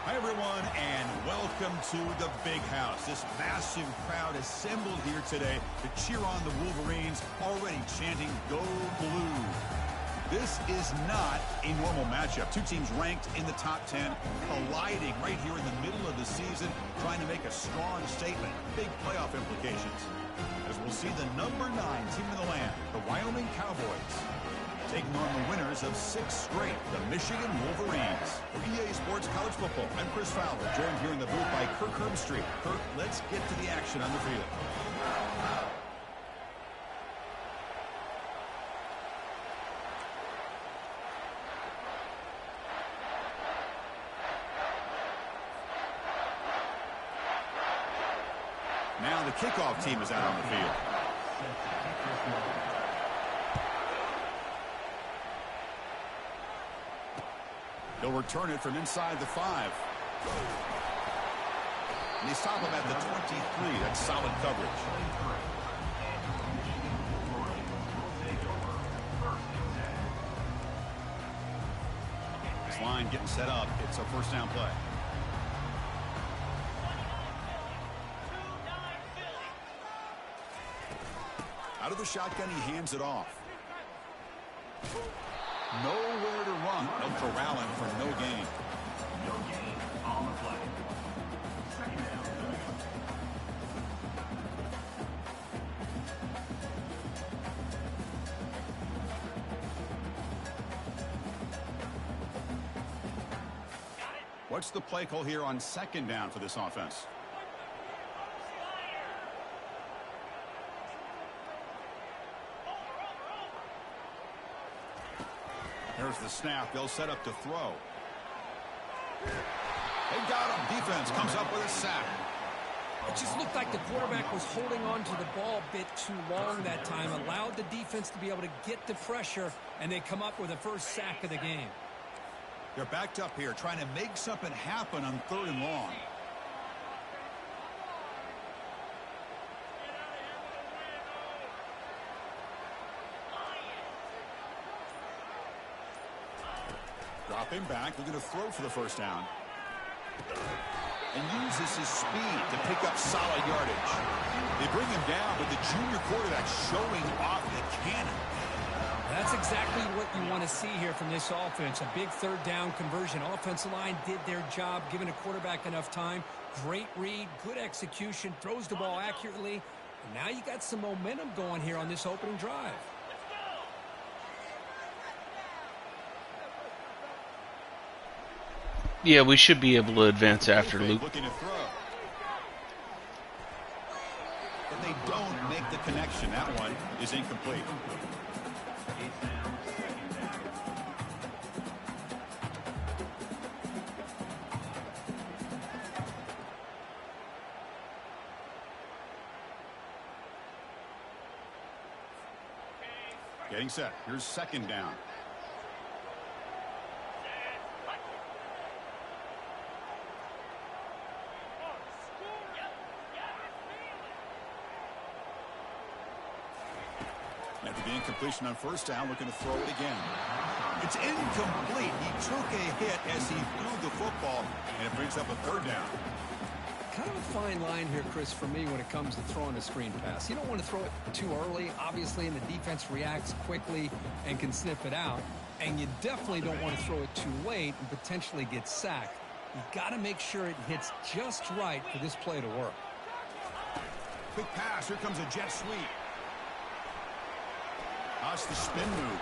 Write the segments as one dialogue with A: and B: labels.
A: Hi, everyone, and welcome to the Big House. This massive crowd assembled here today to cheer on the Wolverines, already chanting, "Go Blue." This is not a normal matchup. Two teams ranked in the top 10, colliding right here in the middle of the season, trying to make a strong statement. Big playoff implications. As we'll see the number 9 team in the land, the Wyoming Cowboys, taking on the winners of 6 straight, the Michigan Wolverines. For EA Sports College Football, I'm Chris Fowler, joined here in the booth by Kirk Herbstreit. Kirk, let's get to the action on the field. Now the kickoff team is out on the field. He'll return it from inside the 5. And they stop him at the 23. That's solid coverage. This line getting set up. It's a first down play. Out of the shotgun, he hands it off. Nowhere to run. They'll corral him for no gain.
B: No gain on the play. Second down.
A: What's the play call here on second down for this offense? There's the snap. They'll set up to throw. They got him. Defense comes up with a sack.
C: It just looked like the quarterback was holding on to the ball a bit too long that time, allowed the defense to be able to get the pressure, and they come up with the first sack of the game.
A: They're backed up here trying to make something happen on 3rd and long. Dropping back, looking to throw for the first down. And uses his speed to pick up solid yardage. They bring him down, but the junior quarterback showing off the cannon.
C: That's exactly what you want to see here from this offense. A big 3rd down conversion. Offensive line did their job, giving a quarterback enough time. Great read, good execution, throws the ball accurately. And now you got some momentum going here on this opening drive.
D: Yeah, we should be able to advance after Luke.
A: Looking to throw. But they don't make the connection. That one is incomplete. Getting set. Here's second down. After the incompletion on first down, looking to throw it again. It's incomplete. He took a hit as he threw the football, and it brings up a 3rd down.
C: Kind of a fine line here, Chris, for me when it comes to throwing a screen pass. You don't want to throw it too early, obviously, and the defense reacts quickly and can sniff it out. And you definitely don't want to throw it too late and potentially get sacked. You've got to make sure it hits just right for this play to work.
A: Quick pass. Here comes a jet sweep. That's the spin move.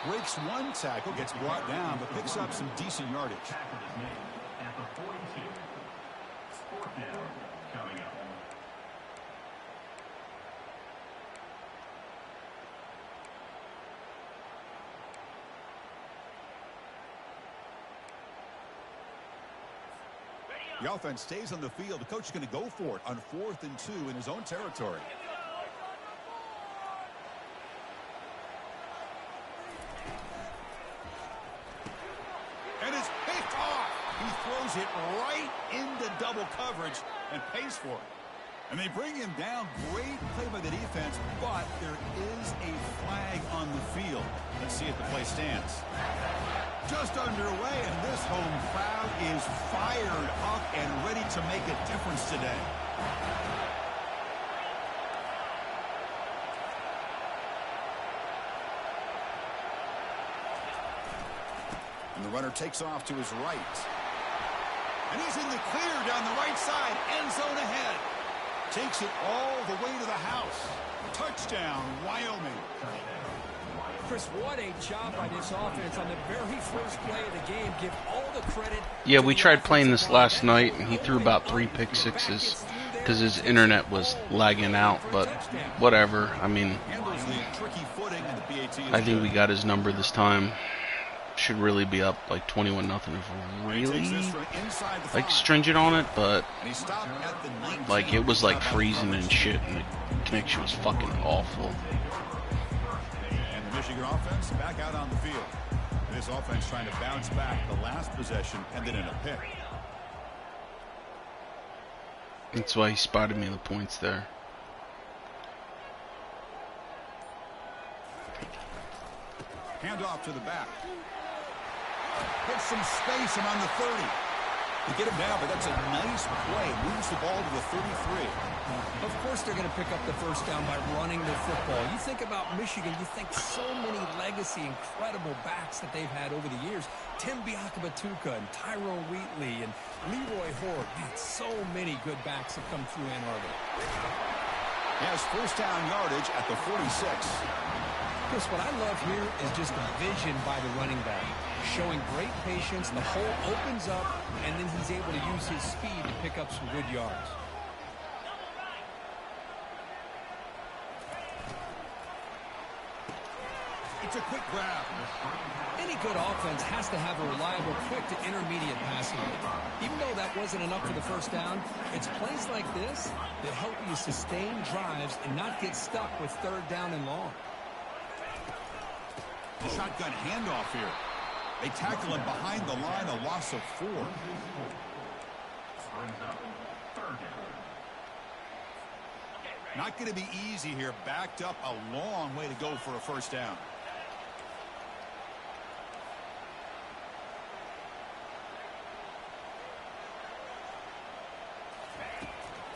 A: Breaks one tackle, gets brought down, but picks up some decent yardage.
B: Tackle is made at the 42. 4th down coming up.
A: The offense stays on the field. The coach is going to go for it on 4th and 2 in his own territory. And it's picked off. He throws it right into double coverage and pays for it. And they bring him down. Great play by the defense, but there is a flag on the field. Let's see if the play stands. just underway, and this home crowd is fired up and ready to make a difference today. And the runner takes off to his right. And he's in the clear down the right side, end zone ahead. Takes it all the way to the house. Touchdown, Wyoming.
C: Chris, what a job by this offense on the very first play of the game. Give all the credit.
D: Yeah, we tried playing this last night, and he threw about 3 pick sixes because his internet was lagging out, but whatever. I mean, I think we got his number this time. Should really be up like 21-0 if we're really like stringent on it, but like it was like freezing and shit, and the connection was fucking awful.
A: And the Michigan offense back out on the field. This offense trying to bounce back the last possession and then in a pick.
D: That's why he spotted me the points there.
A: Hand off to the back. Gets some space and on the 30. They get him down, but that's a nice play. Moves the ball to the 33.
C: Of course they're going to pick up the first down by running the football. You think about Michigan, you think so many legacy, incredible backs that they've had over the years. Tim Biakabatuka and Tyrone Wheatley and Leroy Horde. Man, so many good backs have come through Ann Arbor.
A: Has first down yardage at the 46.
C: Chris, what I love here is just the vision by the running back. Showing great patience, the hole opens up, and then he's able to use his speed to pick up some good yards.
A: It's a quick grab.
C: Any good offense has to have a reliable, quick to intermediate passing game. Even though that wasn't enough for the first down, it's plays like this that help you sustain drives and not get stuck with third down and long.
A: Shotgun handoff here. They tackle him behind the line, a loss of 4. Not going to be easy here. Backed up a long way to go for a first down.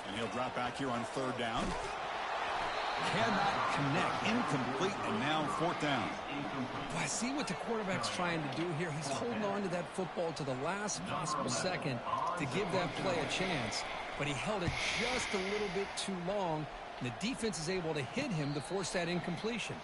A: And he'll drop back here on third down. Cannot connect. Incomplete, and now fourth down.
C: Well, I see what the quarterback's trying to do here. He's holding on to that football to the last possible second to give that play a chance. But he held it just a little bit too long, and the defense is able to hit him to force that incompletion.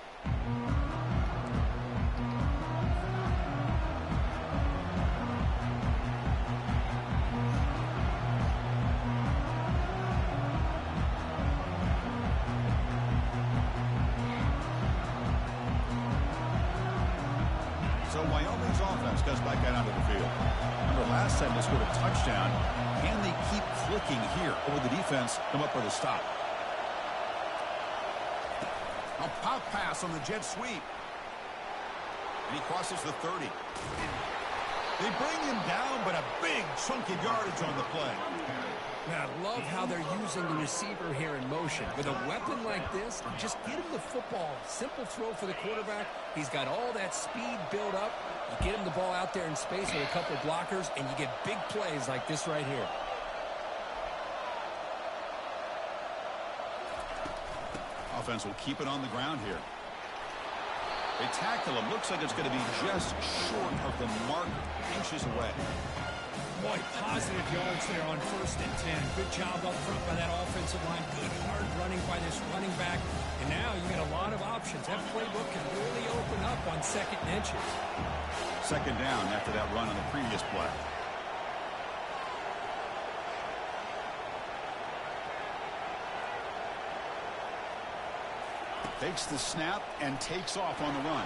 A: So Wyoming's offense goes back out onto the field. Remember last time they scored a touchdown. Can they keep clicking here? Or will the defense come up with a stop? A pop pass on the jet sweep. And he crosses the 30. They bring him down, but a big chunk of yardage on the play.
C: Man, I love how they're using the receiver here in motion. With a weapon like this, just get him the football. Simple throw for the quarterback. He's got all that speed built up. You get him the ball out there in space with a couple of blockers, and you get big plays like this right here.
A: Offense will keep it on the ground here. They tackle him. Looks like it's going to be just short of the mark, inches away.
C: Boy, positive yards there on 1st and 10. Good job up front by that offensive line. Good hard running by this running back. And now you got a lot of options. That playbook can really open up on 2nd and inches.
A: Second down after that run on the previous play. Takes the snap and takes off on the run.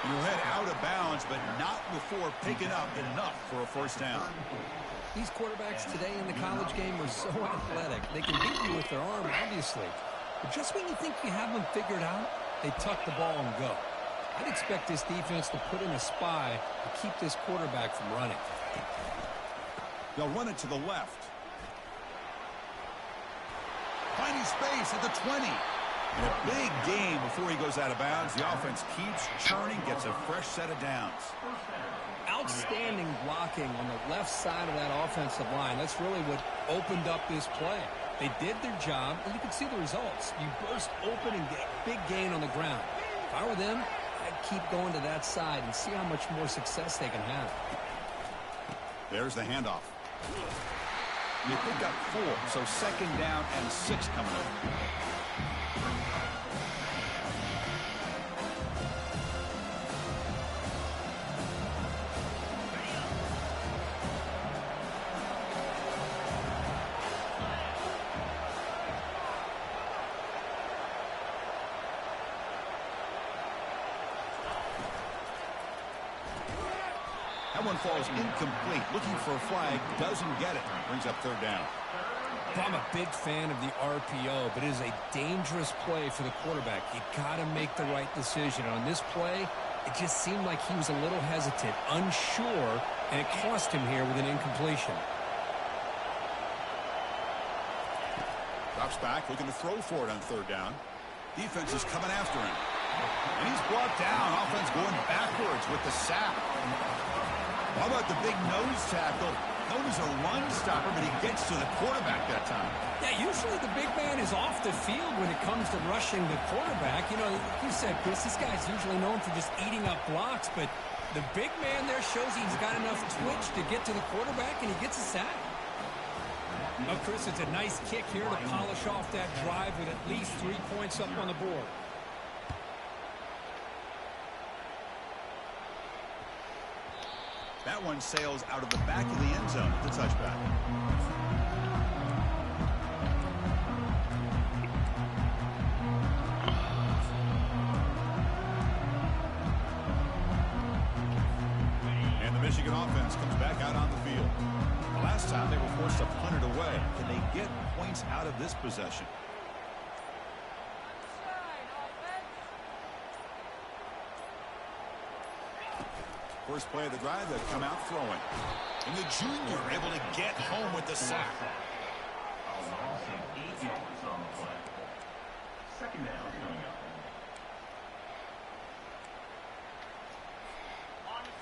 A: He'll head out of bounds, but not before picking up enough for a first down.
C: These quarterbacks today in the college game are so athletic. They can beat you with their arm, obviously. But just when you think you have them figured out, they tuck the ball and go. I'd expect this defense to put in a spy to keep this quarterback from running.
A: They'll run it to the left. Finding space at the 20. And a big gain before he goes out of bounds. The offense keeps churning, gets a fresh set of downs.
C: Outstanding blocking on the left side of that offensive line. That's really what opened up this play. They did their job, and you can see the results. You burst open and get a big gain on the ground. If I were them, I'd keep going to that side and see how much more success they can have.
A: There's the handoff. You pick up 4, so 2nd down and 6 coming up. That one falls incomplete. Looking for a flag. Doesn't get it. Brings up 3rd down.
C: I'm a big fan of the RPO, but it is a dangerous play for the quarterback. You got to make the right decision. On this play, it just seemed like he was a little hesitant, unsure, and it cost him here with an incompletion.
A: Drops back, looking to throw for it on 3rd down. Defense is coming after him. And he's brought down. Offense going backwards with the sack. How about the big nose tackle? Known as a run stopper, but he gets to the quarterback that time.
C: Yeah, usually the big man is off the field when it comes to rushing the quarterback. You know, like you said, Chris, this guy's usually known for just eating up blocks, but the big man there shows he's got enough twitch to get to the quarterback, and he gets a sack. Well, Chris, it's a nice kick here to polish off that drive with at least 3 points up on the board.
A: That one sails out of the back of the end zone at the touchback. And the Michigan offense comes back out on the field. The last time they were forced to punt it away. Can they get points out of this possession? First play of the drive, they come out throwing. And the junior able to get home with the sack.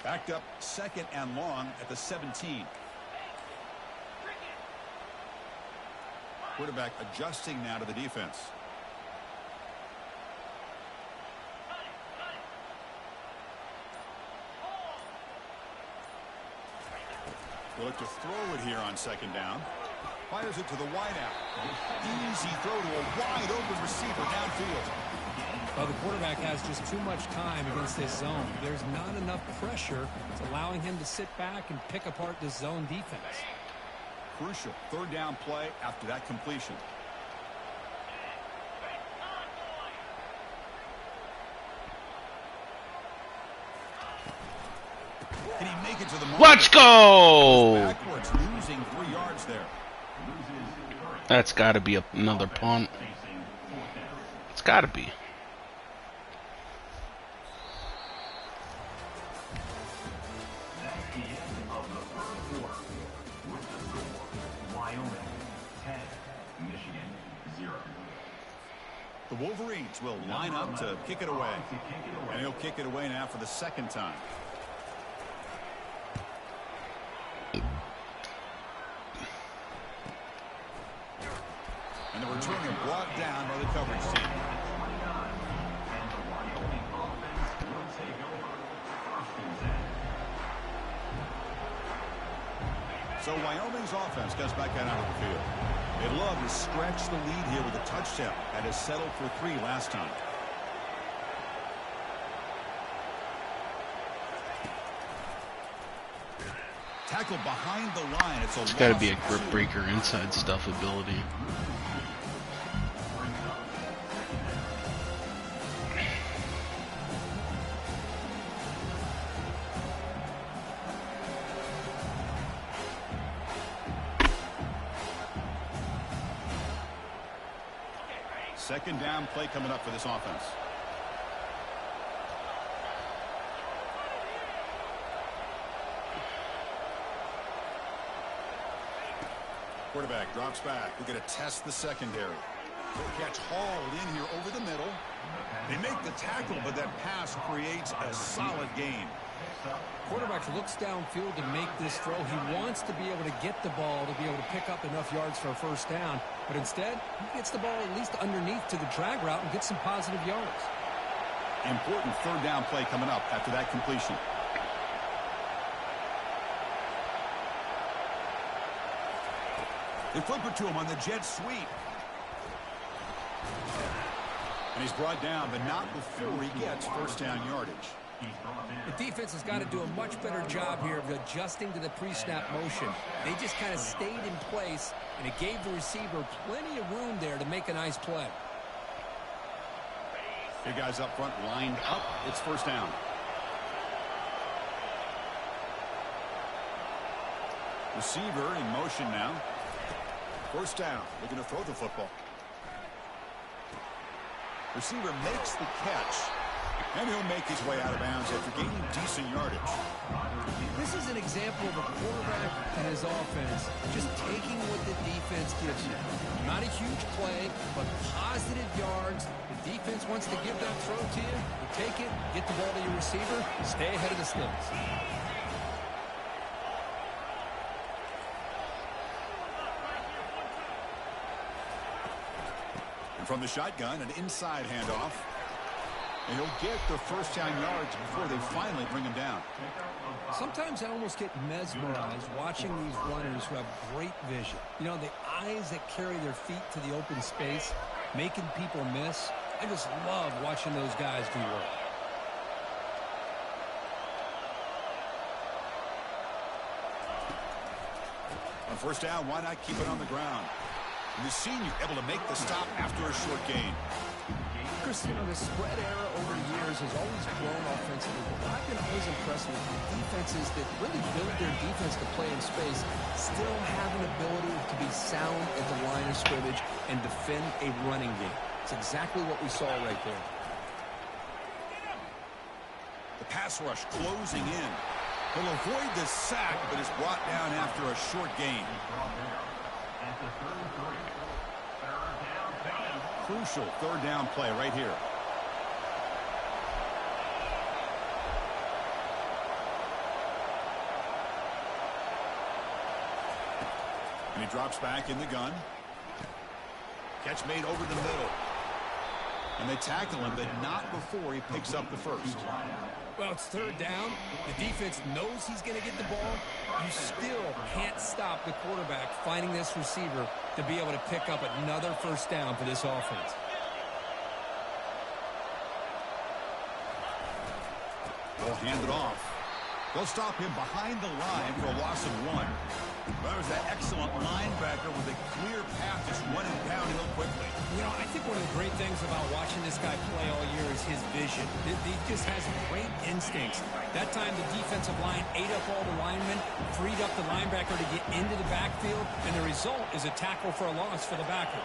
A: Backed up 2nd and long at the 17. Quarterback adjusting now to the defense. They look to throw it here on 2nd down. Fires it to the wideout. Easy throw to a wide open receiver downfield.
C: Well, the quarterback has just too much time against this zone. There's not enough pressure. It's allowing him to sit back and pick apart this zone defense.
A: Crucial 3rd down play after that completion. Can he make it to the mark?
D: Let's go!
A: Backwards, losing 3 yards there.
D: That's got to be another punt. It's got to be.
A: The Wolverines will line up to kick it away. And he'll kick it away now for the 2nd time. And the returner brought down by the coverage team. So Wyoming's offense comes back out onto the field. They'd love to stretch the lead here with a touchdown. That is settled for 3 last time. Tackle behind the line.
D: It's got to be a grip breaker inside stuff ability.
A: Second down play coming up for this offense. Quarterback drops back. We're going to test the secondary. Catch hauled in here over the middle. They make the tackle, but that pass creates a solid gain.
C: Quarterback looks downfield to make this throw. He wants to be able to get the ball to be able to pick up enough yards for a first down. But instead, he gets the ball at least underneath to the drag route and gets some positive yards.
A: Important third down play coming up after that completion. They flip it to him on the jet sweep. And he's brought down, but not before he gets first down yardage.
C: The defense has got to do a much better job here of adjusting to the pre-snap motion. They just kind of stayed in place, and it gave the receiver plenty of room there to make a nice play.
A: Big guys up front lined up. It's first down. Receiver in motion now. First down. Looking to throw the football. Receiver makes the catch. And he'll make his way out of bounds after gaining decent yardage.
C: This is an example of a quarterback and his offense just taking what the defense gives you. Not a huge play, but positive yards. The defense wants to give that throw to you. You take it, get the ball to your receiver, stay ahead of the sticks.
A: And from the shotgun, an inside handoff. And he'll get the first down yards before they finally bring him down.
C: Sometimes I almost get mesmerized watching these runners who have great vision. You know, the eyes that carry their feet to the open space, making people miss. I just love watching those guys do work.
A: On first down, why not keep it on the ground? And the senior able to make the stop after a short gain.
C: Chris, you know, the spread era over the years has always grown offensively, but I've been always impressed with defenses that really build their defense to play in space, still have an ability to be sound at the line of scrimmage and defend a running game. It's exactly what we saw right there.
A: The pass rush closing in. He'll avoid the sack, but is brought down after a short gain. Crucial third down play right here. And he drops back in the gun. Catch made over the middle. And they tackle him, but not before he picks up the first.
C: Well, it's third down. The defense knows he's going to get the ball. You still can't stop the quarterback finding this receiver to be able to pick up another first down for this offense.
A: They'll hand it off. They'll stop him behind the line for a loss of 1. That was that excellent linebacker with a clear path just running downhill quickly.
C: You know, I think one of the great things about watching this guy play all year is his vision. He just has great instincts. That time the defensive line ate up all the linemen, freed up the linebacker to get into the backfield, and the result is a tackle for a loss for the backer.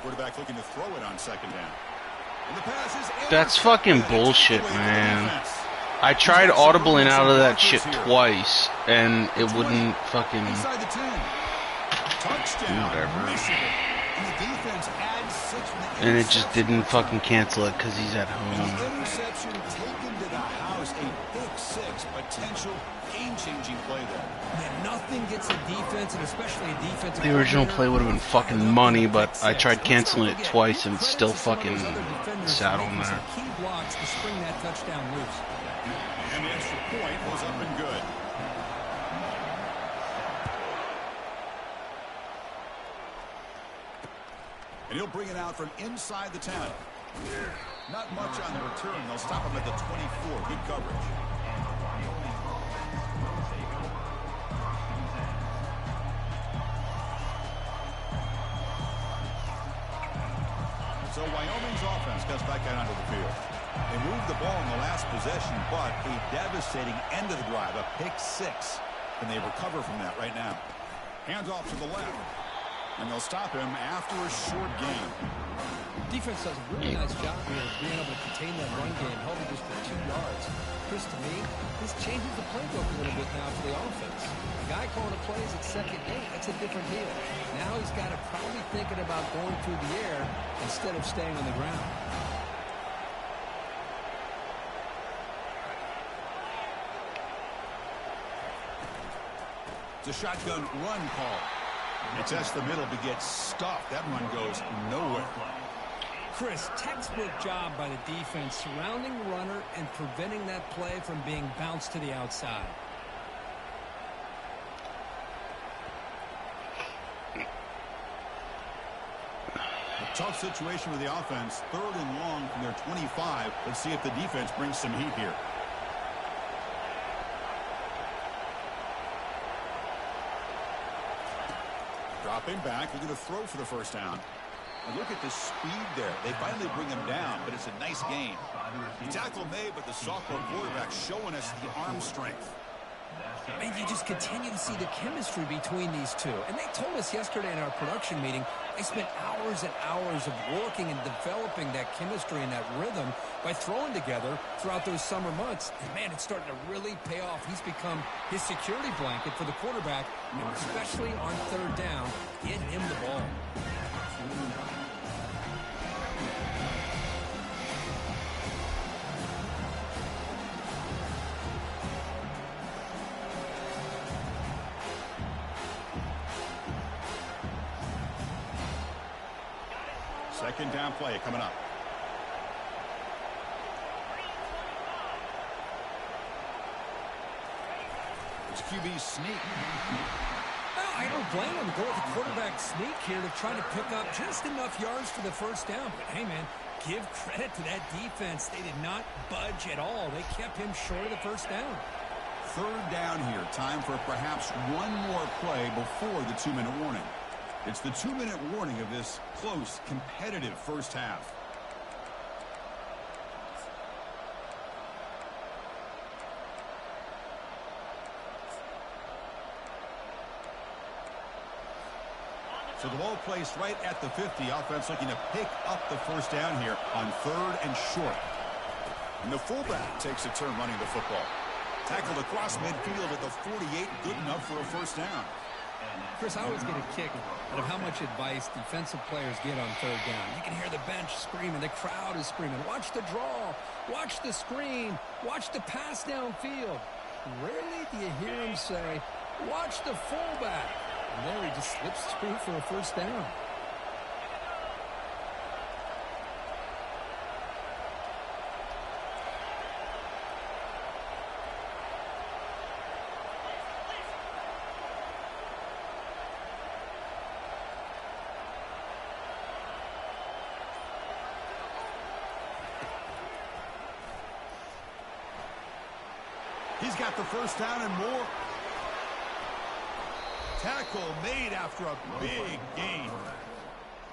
A: Quarterback looking to throw it on second down. And the pass is
D: That's fucking bullshit, man. I tried audibling out of that shit twice, and it wouldn't fucking...
A: Inside the 10. Touchdown.
D: Whatever.
A: Michigan. And the defense adds 6 from the
D: And it just didn't fucking cancel it because he's at home.
A: The interception taken to the house. A big 6. Potential game-changing play there.
C: Man, nothing gets a defense, and especially a defensive...
D: The original play would have been fucking money, but I tried canceling it twice and it still fucking sat on there.
C: Key blocks to spring that touchdown loose.
A: And the extra point was up and good. And he'll bring it out from inside the 10. Not much on the return. They'll stop him at the 24. Good coverage. So Wyoming's offense gets back out onto the field. They moved the ball in the last possession, but a devastating end of the drive, a pick 6. And they recover from that right now. Hands off to the left. And they'll stop him after a short gain.
C: Defense does a really nice job here of being able to contain that run game, held it just for 2 yards. Chris, to me, this changes the playbook a little bit now for the offense. The guy calling the plays at 2nd and 8, that's a different deal. Now he's got to probably thinking about going through the air instead of staying on the ground.
A: It's a shotgun run call. It tests the middle but gets stuffed. That run goes nowhere.
C: Chris, textbook job by the defense surrounding the runner and preventing that play from being bounced to the outside.
A: A tough situation with the offense. 3rd and long from their 25. Let's see if the defense brings some heat here. Dropping back, they're going to throw for the first down. And look at the speed there. They finally bring him down, but it's a nice gain. The tackle made, but the sophomore quarterback showing us the arm strength.
C: And you just continue to see the chemistry between these two. And they told us yesterday in our production meeting, they spent hours and hours of working and developing that chemistry and that rhythm by throwing together throughout those summer months. And, man, it's starting to really pay off. He's become his security blanket for the quarterback, and especially on 3rd down, get him the ball.
A: Second down play coming up. It's QB sneak.
C: Well, I don't blame him to go with the quarterback sneak here to try to pick up just enough yards for the first down. But, hey, man, give credit to that defense. They did not budge at all. They kept him short of the first down.
A: 3rd down here. Time for perhaps one more play before the 2-minute warning. It's the 2-minute warning of this close, competitive first half. So the ball placed right at the 50. Offense looking to pick up the first down here on 3rd and short. And the fullback takes a turn running the football. Tackled across midfield at the 48. Good enough for a first down.
C: Chris, I always get a kick out of how much advice defensive players get on 3rd down. You can hear the bench screaming. The crowd is screaming. Watch the draw. Watch the screen. Watch the pass downfield. Rarely do you hear him say, watch the fullback. And there he just slips through for a first down.
A: He's got the first down and more. Tackle made after a big gain.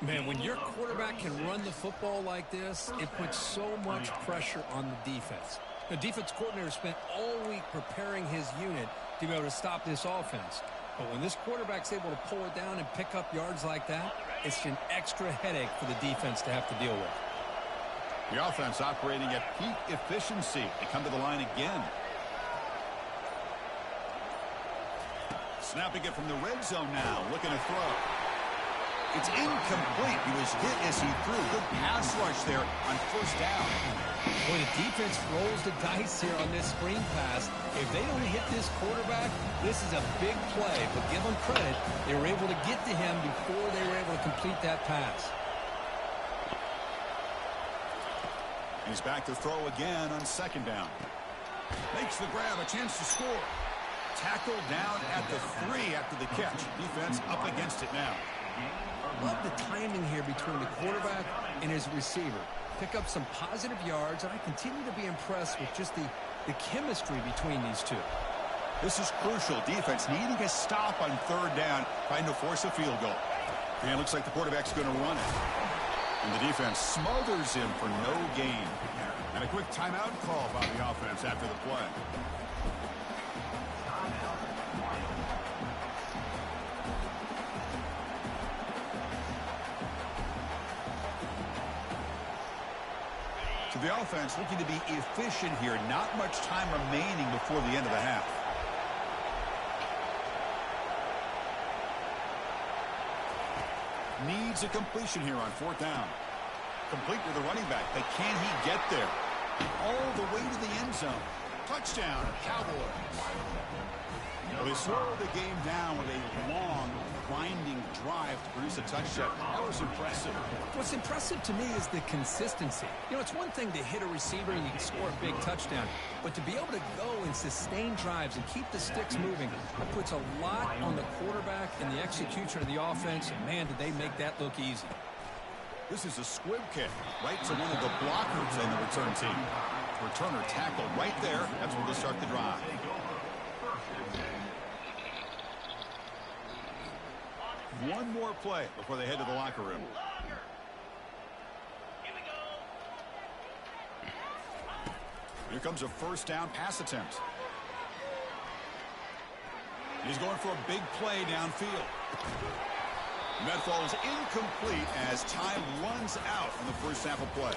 C: Man, when your quarterback can run the football like this, it puts so much pressure on the defense. The defense coordinator spent all week preparing his unit to be able to stop this offense. But when this quarterback's able to pull it down and pick up yards like that, it's an extra headache for the defense to have to deal with.
A: The offense operating at peak efficiency. They come to the line again. Snapping it from the red zone now. Looking to throw. It's incomplete. He was hit as he threw. Good pass rush there on first down.
C: Boy, the defense rolls the dice here on this screen pass. If they don't hit this quarterback, this is a big play. But give them credit. They were able to get to him before they were able to complete that pass.
A: He's back to throw again on second down. Makes the grab, a chance to score. Tackled down at the 3 after the catch. Defense up against it now.
C: Love the timing here between the quarterback and his receiver. Pick up some positive yards, and I continue to be impressed with just the chemistry between these two.
A: This is crucial. Defense needing a stop on third down, trying to force a field goal. And it looks like the quarterback's going to run it. And the defense smothers him for no gain. And a quick timeout call by the offense after the play. The offense looking to be efficient here. Not much time remaining before the end of the half. Needs a completion here on 4th down. Complete with the running back, but can he get there? All the way to the end zone. Touchdown, Cowboys. Well, they slowed the game down with a long, grinding drive to produce a touchdown. That was impressive.
C: What's impressive to me is the consistency. You know, it's one thing to hit a receiver and you can score a big touchdown, but to be able to go and sustain drives and keep the sticks moving, that puts a lot on the quarterback and the execution of the offense, and man, did they make that look easy.
A: This is a squib kick right to one of the blockers on the return team. Returner tackle right there. That's where they'll start the drive. One more play before they head to the locker room. Here comes a 1st down pass attempt. He's going for a big play downfield. That falls incomplete as time runs out on the first half of play.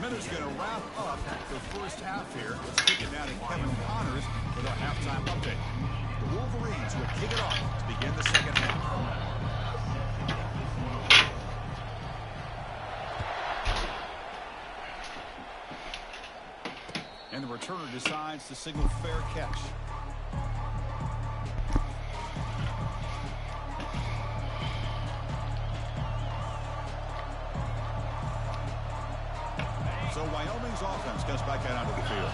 A: Minutes going to wrap up the first half here. Let's kick it now to Kevin Connors with our halftime update. The Wolverines will kick it off to begin the second half. And the returner decides to signal fair catch. So Wyoming's offense gets back out onto the field.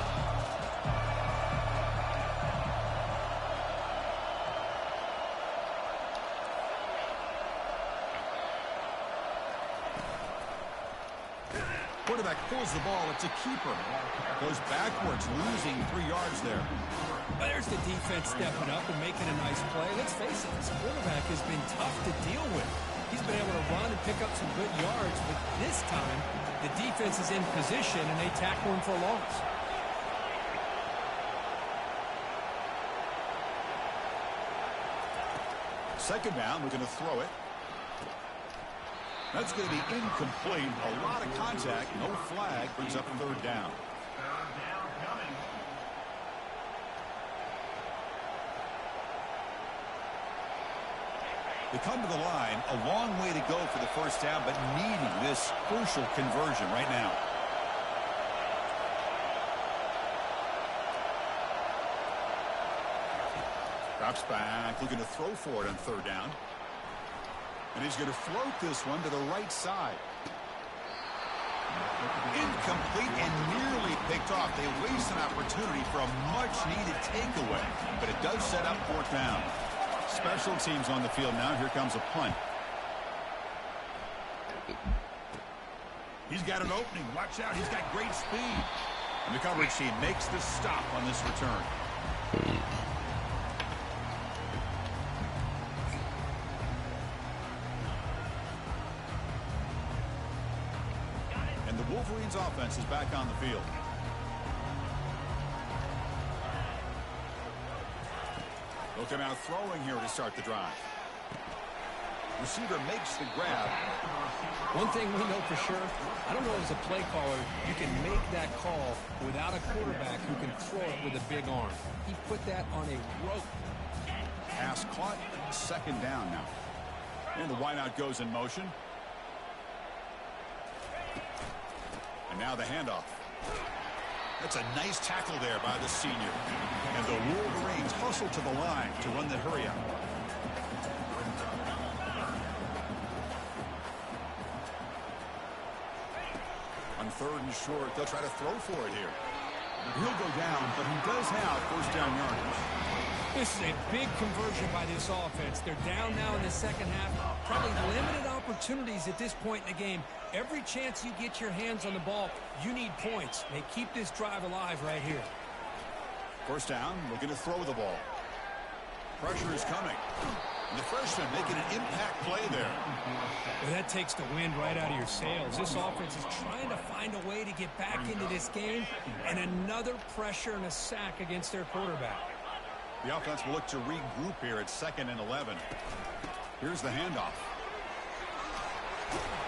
A: Quarterback pulls the ball. It's a keeper. Goes backwards, losing 3 yards there.
C: There's the defense stepping up and making a nice play. Let's face it, this quarterback has been tough to deal with. He's been able to run and pick up some good yards, but this time the defense is in position and they tackle him for a loss.
A: Second down, we're going to throw it. That's going to be incomplete. A lot of contact, no flag, brings up 3rd down. They come to the line, a long way to go for the first down, but needing this crucial conversion right now. Drops back, looking to throw for it on 3rd down. And he's going to float this one to the right side. Incomplete and nearly picked off. They waste an opportunity for a much-needed takeaway, but it does set up 4th down. Special teams on the field now. Here comes a punt. He's got an opening. Watch out. He's got great speed. And the coverage team makes the stop on this return. And the Wolverines offense is back on the field. They'll come out throwing here to start the drive. Receiver makes the grab.
C: One thing we know for sure, I don't know as a play caller, you can make that call without a quarterback who can throw it with a big arm. He put that on a rope.
A: Pass caught, 2nd down now. And the wideout goes in motion. And now the handoff. That's a nice tackle there by the senior. And the Wolverines hustle to the line to run the hurry out. On 3rd and short, they'll try to throw for it here. He'll go down, but he does have 1st down yardage.
C: This is a big conversion by this offense. They're down now in the second half. Probably limited opportunities at this point in the game. Every chance you get your hands on the ball, you need points. They keep this drive alive right here.
A: 1st down, looking to throw the ball. Pressure is coming. And the freshman making an impact play there.
C: Well, that takes the wind right out of your sails. This offense is trying to find a way to get back into this game, and another pressure and a sack against their quarterback.
A: The offense will look to regroup here at 2nd and 11. Here's the handoff.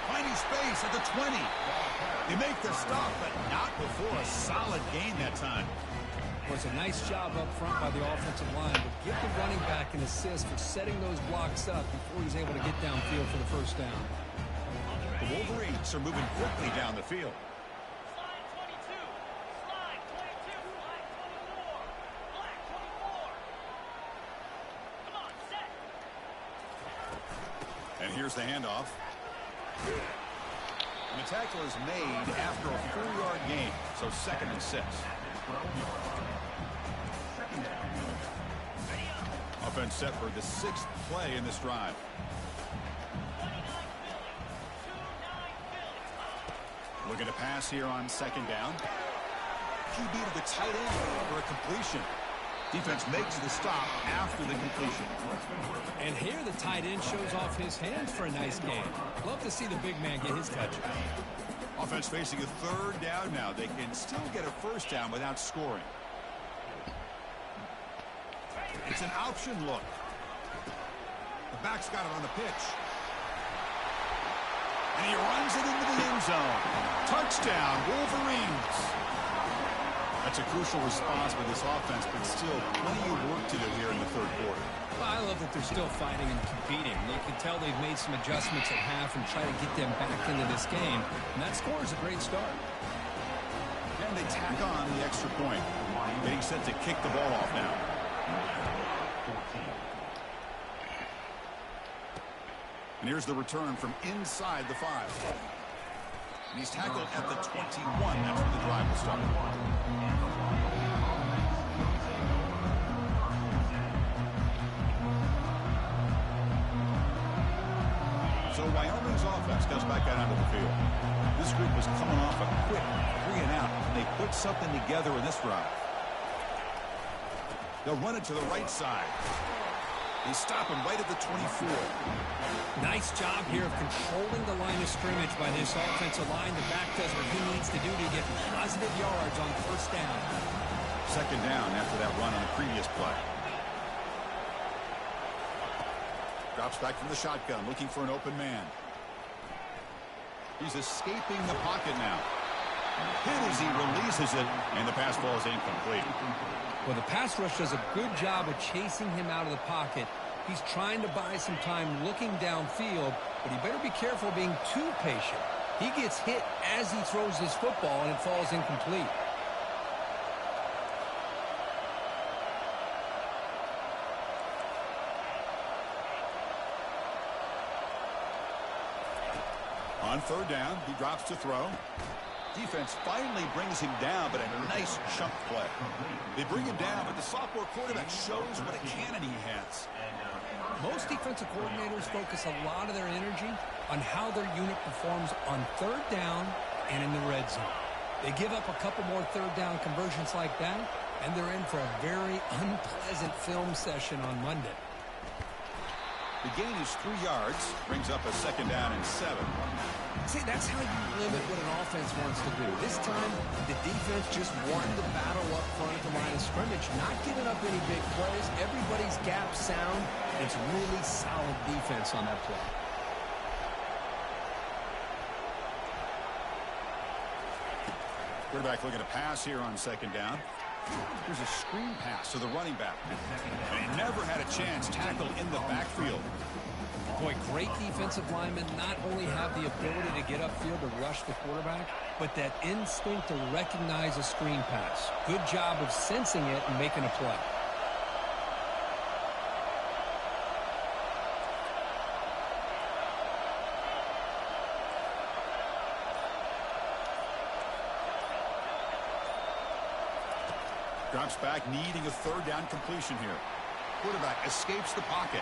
A: Finding space. space at the 20. They make the stop, but not before a solid gain that time.
C: It was a nice job up front by the offensive line, but give the running back an assist for setting those blocks up before he's able to get downfield for the first down.
A: The Wolverines are moving quickly down the field. And here's the handoff. And the tackle is made after a 4-yard gain, so 2nd and 6. Offense set for the 6th play in this drive. Looking to pass here on 2nd down. QB to the tight end for a completion. Defense makes the stop after the completion.
C: And here the tight end shows off his hands for a nice game. Love to see the big man get his touchdown.
A: Offense facing a 3rd down now. They can still get a 1st down without scoring. It's an option look. The back's got it on the pitch. And he runs it into the end zone. Touchdown, Wolverines. That's a crucial response by this offense, but still plenty of work to do here in the 3rd quarter.
C: Well, I love that they're still fighting and competing. You can tell they've made some adjustments at half and try to get them back into this game. And that score is a great start.
A: And they tack on the extra point. Getting set to kick the ball off now. And here's the return from inside the 5. And he's tackled at the 21. That's where the drive will start. So Wyoming's offense comes back out onto the field. This group was coming off a quick 3-and-out, and they put something together in this drive. They'll run it to the right side. They stop him right at the 24.
C: Nice job here of controlling the line of scrimmage by this offensive line. The back does what he needs to do to get positive yards on 1st down.
A: 2nd down after that run on the previous play. Drops back from the shotgun, looking for an open man. He's escaping the pocket now. Hit as he releases it, and the pass ball is incomplete.
C: Well, the pass rush does a good job of chasing him out of the pocket. He's trying to buy some time looking downfield, but he better be careful being too patient. He gets hit as he throws this football, and it falls incomplete.
A: On 3rd down, he drops to throw. Defense finally brings him down, but a nice chunk play. They bring him down, but the sophomore quarterback shows what a cannon he has.
C: Most defensive coordinators focus a lot of their energy on how their unit performs on 3rd down and in the red zone. They give up a couple more 3rd down conversions like that, and they're in for a very unpleasant film session on Monday.
A: The gain is 3 yards, brings up a 2nd down and 7.
C: See, that's how you limit what an offense wants to do. This time, the defense just won the battle up front at the line of scrimmage, not giving up any big plays. Everybody's gap sound, and it's really solid defense on that play.
A: Quarterback looking to pass here on 2nd down. Here's a screen pass to the running back. And he never had a chance tackled in the backfield.
C: Boy, great defensive linemen not only have the ability to get upfield to rush the quarterback, but that instinct to recognize a screen pass. Good job of sensing it and making a play.
A: Drops back, needing a 3rd down completion here. Quarterback escapes the pocket.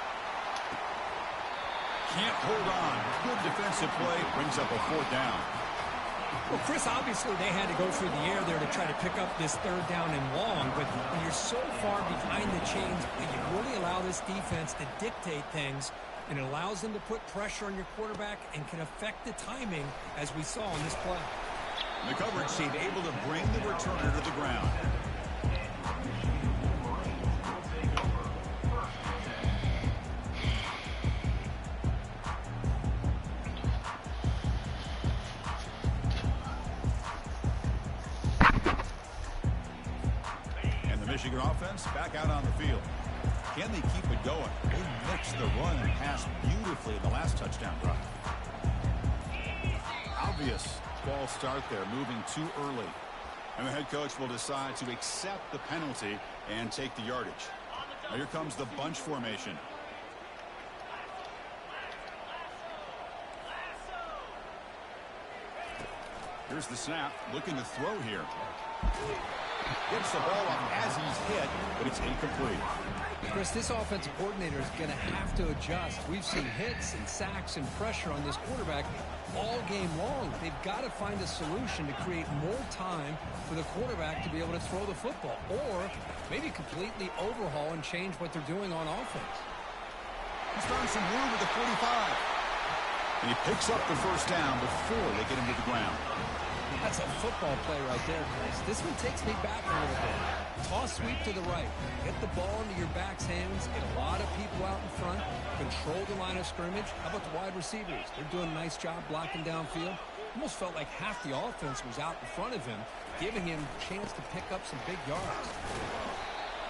A: Can't hold on. Good defensive play. Brings up a 4th down.
C: Well, Chris, obviously they had to go through the air there to try to pick up this 3rd down and long, but when you're so far behind the chains, you really allow this defense to dictate things, and it allows them to put pressure on your quarterback and can affect the timing, as we saw in this play.
A: The coverage team able to bring the returner to the ground. Michigan offense back out on the field. Can they keep it going? They mixed the run and pass beautifully in the last touchdown drive. Obvious false start there, moving too early. And the head coach will decide to accept the penalty and take the yardage. Now here comes the bunch formation. Here's the snap, looking to throw here. Gets the ball up as he's hit, but it's incomplete.
C: Chris, this offensive coordinator is going to have to adjust. We've seen hits and sacks and pressure on this quarterback all game long. They've got to find a solution to create more time for the quarterback to be able to throw the football, or maybe completely overhaul and change what they're doing on offense.
A: He's found some room at the 45. And he picks up the first down before they get him to the ground.
C: That's a football play right there, Chris. This one takes me back a little bit. Toss sweep to the right. Get the ball into your back's hands. Get a lot of people out in front. Control the line of scrimmage. How about the wide receivers? They're doing a nice job blocking downfield. Almost felt like half the offense was out in front of him, giving him a chance to pick up some big yards.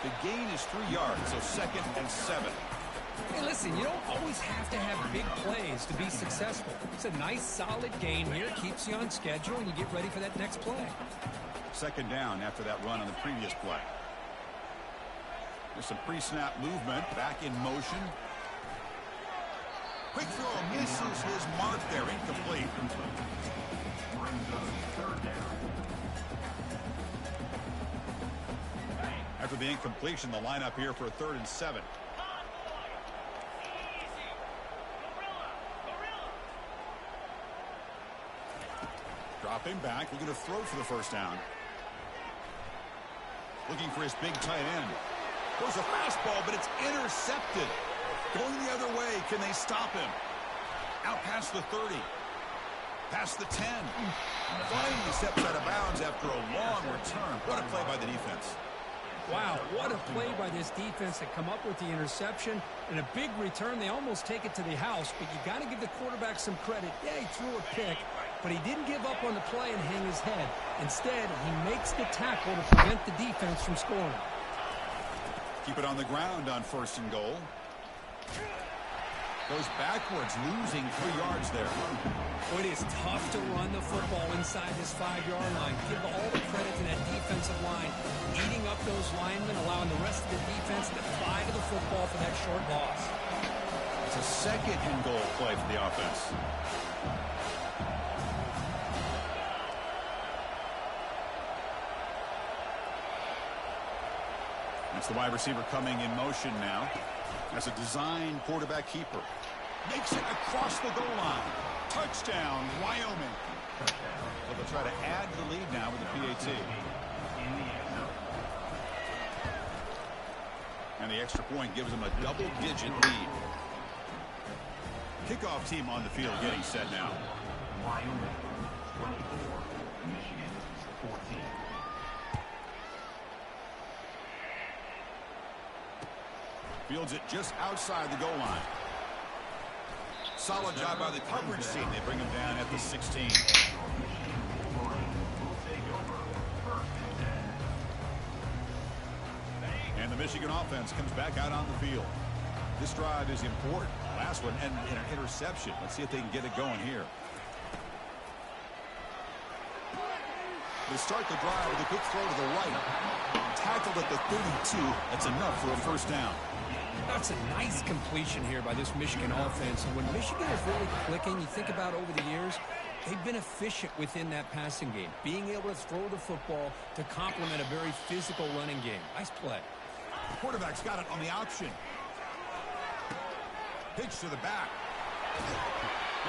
A: The gain is 3 yards, so 2nd and 7.
C: Hey, listen, you don't always have to have big plays to be successful. It's a nice, solid gain here. Keeps you on schedule, and you get ready for that next play.
A: 2nd down after that run on the previous play. There's some pre-snap movement. Back in motion. Quick throw. Misses his mark there. Incomplete. After the incompletion, the lineup here for a 3rd and 7. Dropping back, looking to throw for the first down. Looking for his big tight end. Goes a fastball, but it's intercepted. Going the other way, can they stop him? Out past the 30. Past the 10. Finally steps out of bounds after a long return. What a play by the defense.
C: Wow, what a play by this defense to come up with the interception and a big return. They almost take it to the house, but you got to give the quarterback some credit. Yeah, he threw a pick, but he didn't give up on the play and hang his head. Instead, he makes the tackle to prevent the defense from scoring.
A: Keep it on the ground on 1st and goal. Goes backwards, losing 3 yards there.
C: Well, it is tough to run the football inside this 5-yard line. Give all the credit to that defensive line, eating up those linemen, allowing the rest of the defense to fly to the football for that short loss.
A: It's a 2nd and goal play for the offense. That's the wide receiver coming in motion now. As a design quarterback keeper. Makes it across the goal line. Touchdown, Wyoming. So they'll try to add to the lead now with the PAT. And the extra point gives them a double-digit lead. Kickoff team on the field getting set now.
B: Wyoming 24, Michigan 14.
A: Fields it just outside the goal line. Solid job by the coverage team. They bring him down at the 16. And the Michigan offense comes back out on the field. This drive is important. Last one and an interception. Let's see if they can get it going here. They start the drive with a quick throw to the right. Tackled at the 32. That's enough for a first down.
C: That's a nice completion here by this Michigan offense. And when Michigan is really clicking, you think about over the years, they've been efficient within that passing game, being able to throw the football to complement a very physical running game. Nice play.
A: The quarterback's got it on the option. Pitch to the back.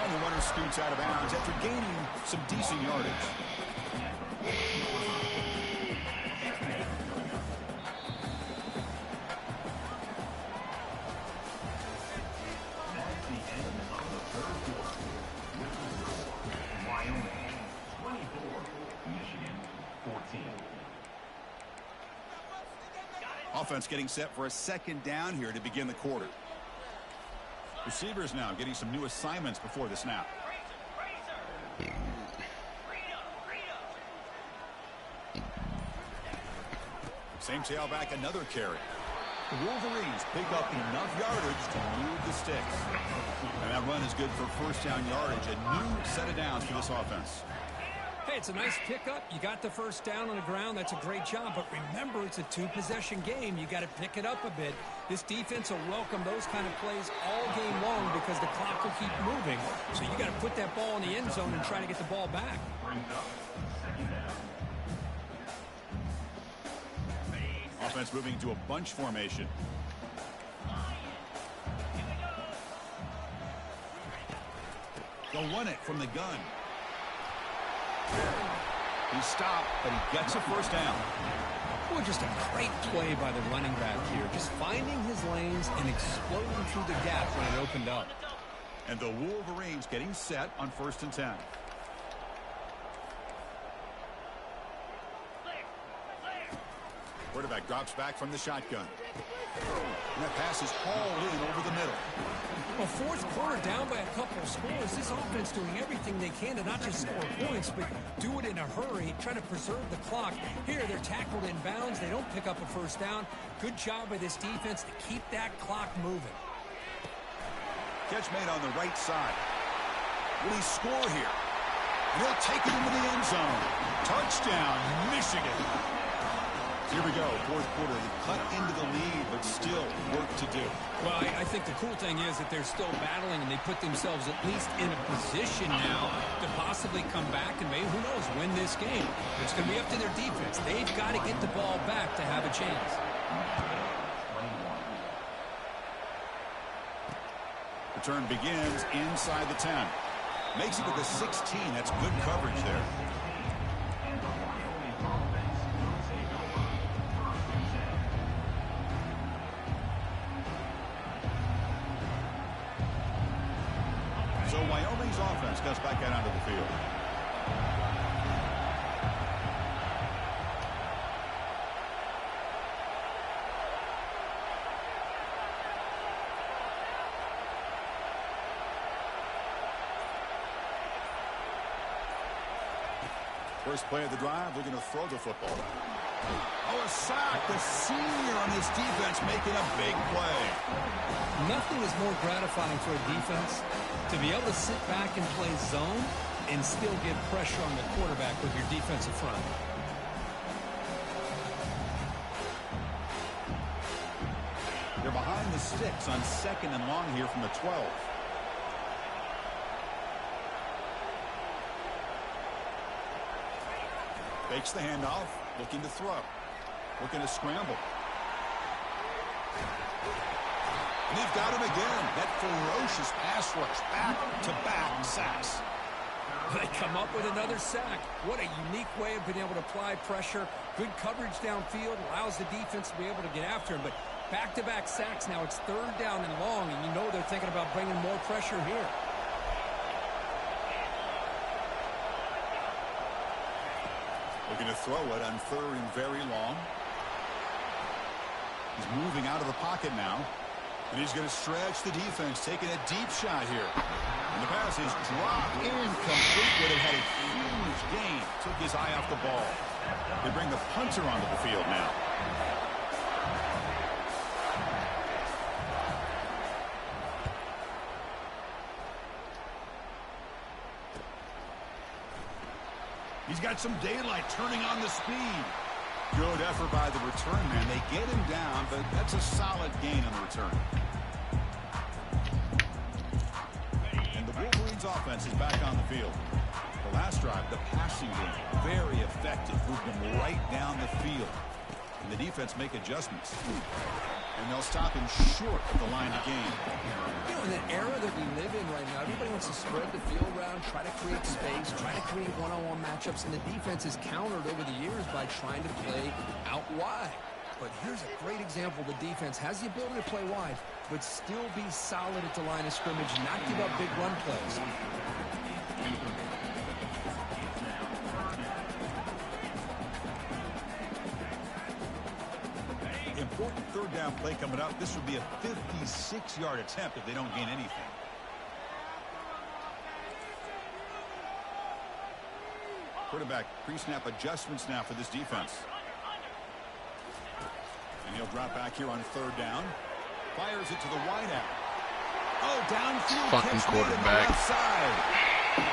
A: And the runner scoots out of bounds after gaining some decent yardage. Offense getting set for a 2nd down here to begin the quarter. Receivers now getting some new assignments before the snap. Same tailback, another carry. The Wolverines pick up enough yardage to move the sticks. And that run is good for first down yardage. A new set of downs for this offense.
C: Hey, it's a nice pickup. You got the first down on the ground. That's a great job. But remember, it's a two-possession game. You got to pick it up a bit. This defense will welcome those kind of plays all game long because the clock will keep moving. So you got to put that ball in the end zone and try to get the ball back.
A: Offense moving into a bunch formation. They'll run it from the gun. He stopped, but he gets a first down.
C: Boy, just a great play by the running back here. Just finding his lanes and exploding through the gap when it opened up.
A: And the Wolverines getting set on 1st and 10. Quarterback drops back from the shotgun. And that pass is hauled in over the middle.
C: Well, fourth quarter down by a couple of scores. This offense doing everything they can to not just score points, but do it in a hurry, trying to preserve the clock. Here, they're tackled in bounds. They don't pick up a first down. Good job by this defense to keep that clock moving.
A: Catch made on the right side. Will he score here? And he'll take it into the end zone. Touchdown, Michigan. Here we go, fourth quarter. They cut into the lead, but still work to do.
C: Well, I think the cool thing is that they're still battling, and they put themselves at least in a position now to possibly come back and maybe, who knows, win this game. It's going to be up to their defense. They've got to get the ball back to have a chance.
A: Return begins inside the 10. Makes it to the 16. That's good coverage there. So Wyoming's offense goes back out onto the field. First play of the drive, looking to throw the football. Oh, a sack. The senior on this defense making a big play.
C: Nothing is more gratifying for a defense to be able to sit back and play zone and still get pressure on the quarterback with your defensive front.
A: They're behind the sticks on 2nd and long here from the 12. Fakes the handoff, looking to throw. Looking to scramble. And they've got him again. That ferocious pass rush. Back-to-back sacks.
C: They come up with another sack. What a unique way of being able to apply pressure. Good coverage downfield. Allows the defense to be able to get after him. But back-to-back sacks. Now it's 3rd down and long. And you know they're thinking about bringing more pressure here.
A: Looking to throw it on 3rd and very long. He's moving out of the pocket now. And he's going to stretch the defense, taking a deep shot here. And the pass is dropped incomplete, but it had a huge gain. Took his eye off the ball. They bring the punter onto the field now. He's got some daylight turning on the speed. Good effort by the return man. They get him down, but that's a solid gain on the return. And the Wolverines offense is back on the field. The last drive, the passing game, very effective. Moved them right down the field. And the defense make adjustments. And they'll stop him short of the line of game.
C: You know, in the era that we live in right now, everybody wants to spread the field around, try to create space, try to create one-on-one matchups, and the defense is countered over the years by trying to play out wide. But here's a great example. The defense has the ability to play wide, but still be solid at the line of scrimmage, not give up big run plays.
A: Important 3rd down play coming up. This would be a 56-yard attempt if they don't gain anything. Quarterback pre-snap adjustments now for this defense. He'll drop back here on 3rd down. Fires it to the wideout. Oh, downfield
D: fucking
A: catch
D: quarterback.
A: made on the left side.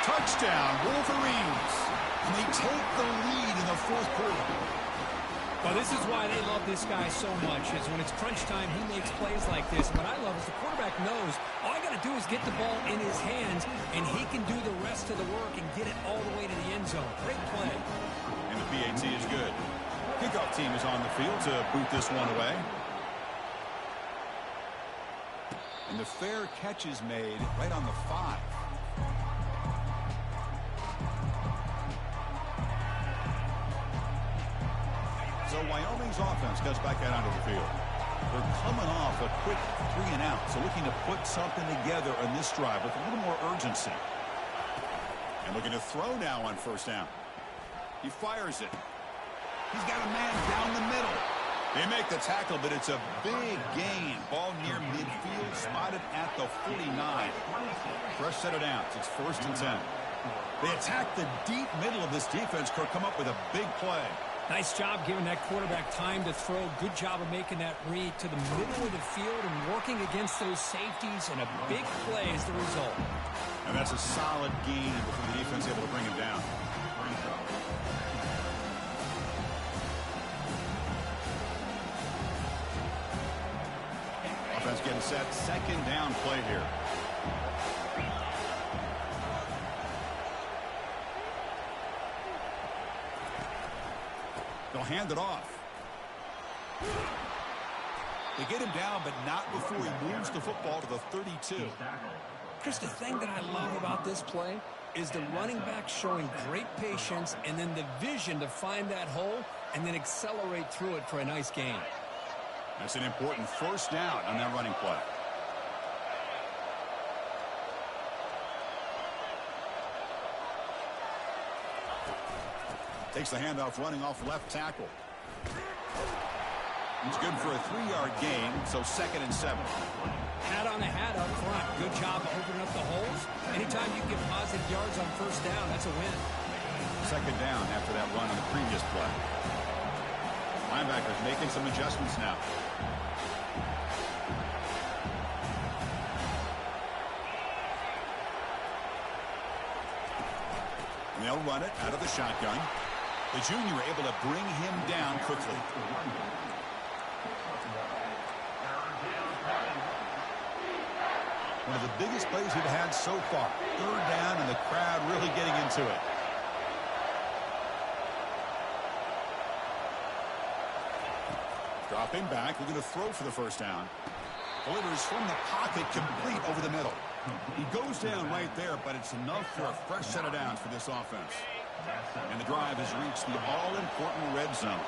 A: Touchdown, Wolverines. And they take the lead in the 4th quarter.
C: Well, this is why they love this guy so much, is when it's crunch time, he makes plays like this. What I love is the quarterback knows all I got to do is get the ball in his hands, and he can do the rest of the work and get it all the way to the end zone. Great play.
A: And the PAT is good. Kickoff team is on the field to boot this one away. And the fair catch is made right on the 5. So Wyoming's offense goes back out onto the field. They're coming off a quick 3 and out, so looking to put something together on this drive with a little more urgency. And looking to throw now on 1st down. He fires it. He's got a man down the middle. They make the tackle, but it's a big gain. Ball near midfield, spotted at the 49. Fresh set of downs. It's 1st and 10. They attack the deep middle of this defense. Kirk come up with a big play.
C: Nice job giving that quarterback time to throw. Good job of making that read to the middle of the field and working against those safeties, and a big play is the result.
A: And that's a solid gain before the defense able to bring him down. Offense getting set. 2nd down play here. They'll hand it off. They get him down, but not before he moves the football to the 32.
C: Chris, the thing that I love about this play is the running back showing great patience and then the vision to find that hole and then accelerate through it for a nice gain.
A: That's an important 1st down on that running play. Takes the handoff running off left tackle. He's good for a 3-yard gain, so 2nd and 7.
C: Hat on a hat up front. Good job of opening up the holes. Anytime you get positive yards on 1st down, that's a win.
A: 2nd down after that run on the previous play. Linebackers making some adjustments now. And they'll run it out of the shotgun. The junior able to bring him down quickly. One of the biggest plays we've had so far. 3rd down, and the crowd really getting into it. Dropping back, looking to throw for the 1st down. Delivers from the pocket, complete over the middle. He goes down right there, but it's enough for a fresh set of downs for this offense. And the drive has reached the all-important red zone.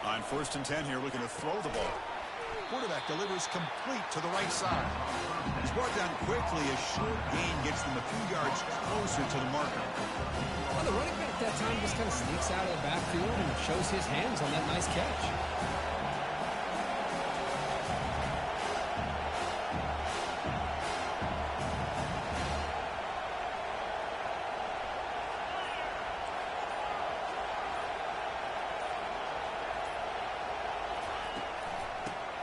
A: On 1st and 10 here, looking to throw the ball. Quarterback delivers complete to the right side. He's brought down quickly. A short gain gets them a few yards closer to the marker.
C: Well, the running back that time just kind of sneaks out of the backfield and shows his hands on that nice catch.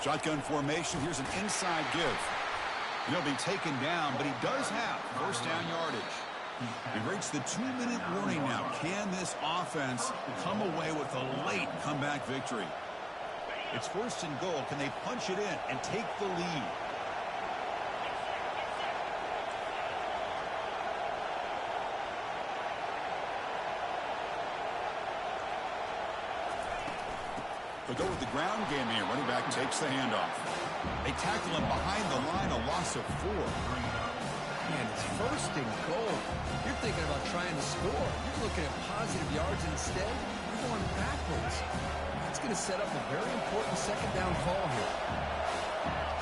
A: Shotgun formation. Here's an inside give. He'll be taken down, but he does have 1st down yardage. We've reached the 2-minute warning now. Can this offense come away with a late comeback victory? It's 1st and goal. Can they punch it in and take the lead? They'll go with the ground game here. Running back takes the handoff. They tackle him behind the line, a loss of 4.
C: Man, it's 1st and goal. You're thinking about trying to score. You're looking at positive yards, and instead, you're going backwards. That's going to set up a very important 2nd down call here.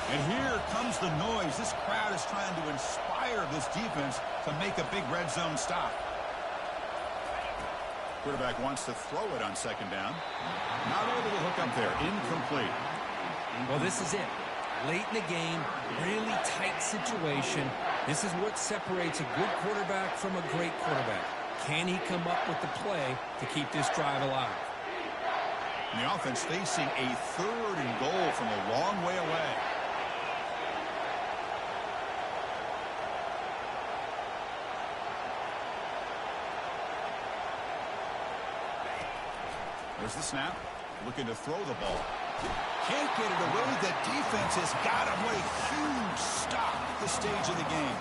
A: And here comes the noise. This crowd is trying to inspire this defense to make a big red zone stop. Quarterback wants to throw it on second down. Not able to hook up there. Incomplete.
C: Well, this is it. Late in the game, really tight situation. This is what separates a good quarterback from a great quarterback. Can he come up with the play to keep this drive alive?
A: And the offense facing a 3rd and goal from a long way away. There's the snap. Looking to throw the ball. Can't get it away. The defense has got him. What a huge stop at this stage of the game.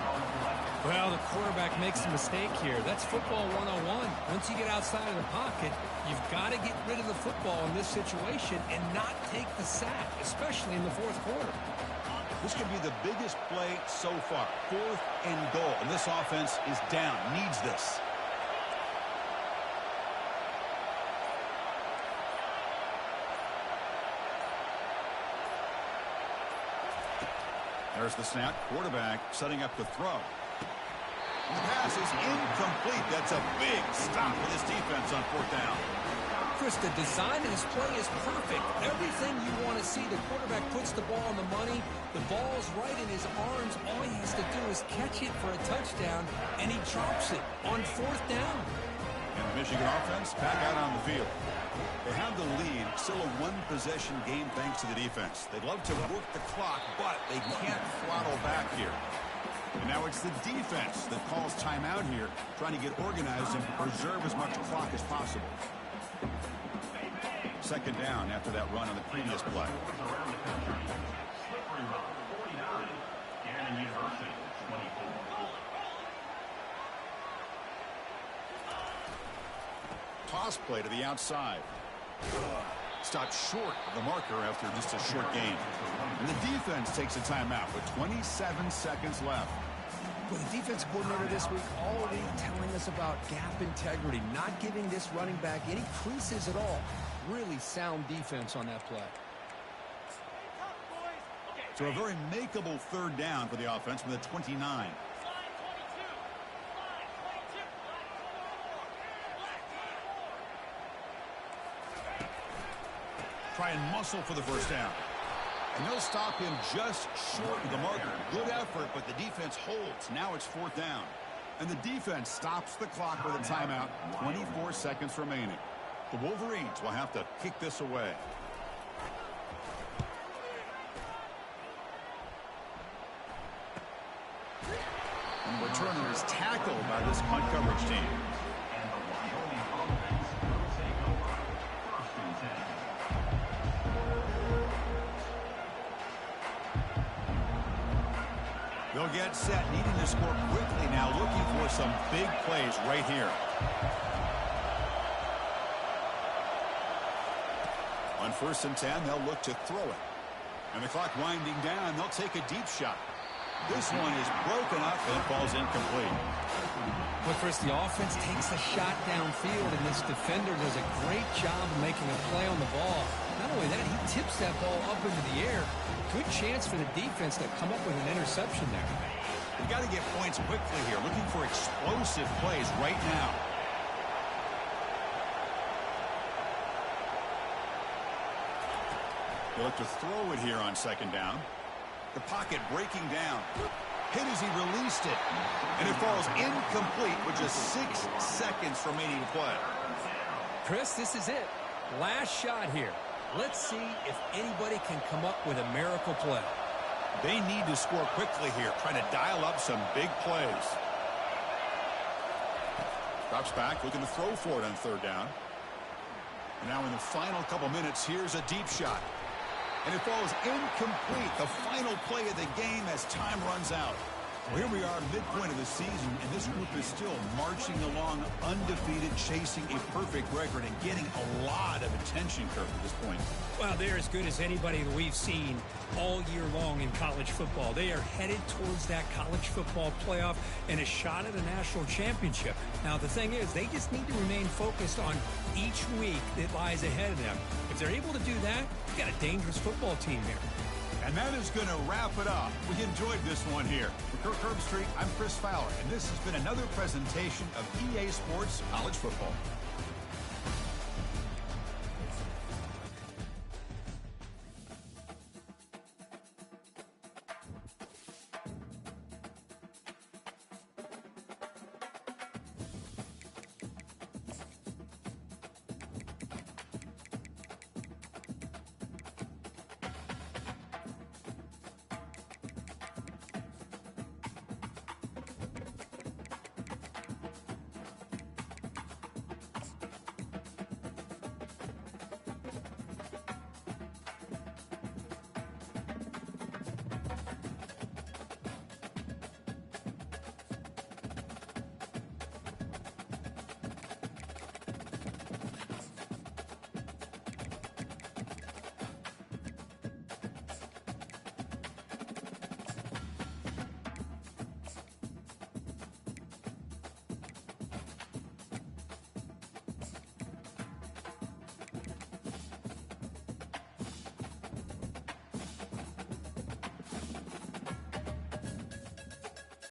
C: Well, the quarterback makes a mistake here. That's football 101. Once you get outside of the pocket, you've got to get rid of the football in this situation and not take the sack, especially in the 4th quarter.
A: This could be the biggest play so far. 4th and goal. And this offense is down. Needs this. There's the snap. Quarterback setting up the throw. The pass is incomplete. That's a big stop for this defense on 4th down.
C: Chris, the design of this play is perfect. Everything you want to see. The quarterback puts the ball on the money. The ball's right in his arms. All he has to do is catch it for a touchdown, and he drops it on 4th down.
A: And the Michigan offense back out on the field. They have the lead. Still a 1-possession game thanks to the defense. They'd love to work the clock, but they can't throttle back here. And now it's the defense that calls timeout here, trying to get organized and preserve as much clock as possible. 2nd down after that run on the previous play. Toss play to the outside. Stopped short of the marker after just a short gain. And the defense takes a timeout with 27 seconds left.
C: Well, the defense coordinator this week already telling us about gap integrity, not giving this running back any creases at all. Really sound defense on that play.
A: So a very makeable 3rd down for the offense from the 29. Try and muscle for the 1st down. And they'll stop him just short of the marker. Good effort, but the defense holds. Now it's 4th down. And the defense stops the clock with a timeout. 24 seconds remaining. The Wolverines will have to kick this away. And the returner is tackled by this punt coverage team. They'll get set, needing to score quickly now, looking for some big plays right here. On 1st and 10, they'll look to throw it. And the clock winding down, they'll take a deep shot. This one is broken up and falls incomplete.
C: But Chris, the offense takes the shot downfield, and this defender does a great job of making a play on the ball. Not only that, he tips that ball up into the air. Good chance for the defense to come up with an interception there.
A: You've got to get points quickly here, looking for explosive plays right now. They look to throw it here on 2nd down. The pocket breaking down. Hit as he released it. And it falls incomplete with just 6 seconds remaining to play.
C: Chris, this is it. Last shot here. Let's see if anybody can come up with a miracle play.
A: They need to score quickly here, trying to dial up some big plays. Drops back, looking to throw for it on 3rd down. And now in the final couple minutes, here's a deep shot. And it falls incomplete. The final play of the game as time runs out. Here we are, midpoint of the season, and this group is still marching along undefeated, chasing a perfect record and getting a lot of attention, Kirk, at this point.
C: Well, they're as good as anybody that we've seen all year long in college football. They are headed towards that college football playoff and a shot at a national championship. Now, the thing is, they just need to remain focused on each week that lies ahead of them. If they're able to do that, you've got a dangerous football team here.
A: And that is going to wrap it up. We enjoyed this one here. For Kirk Herbstreit, I'm Chris Fowler, and this has been another presentation of EA Sports College Football.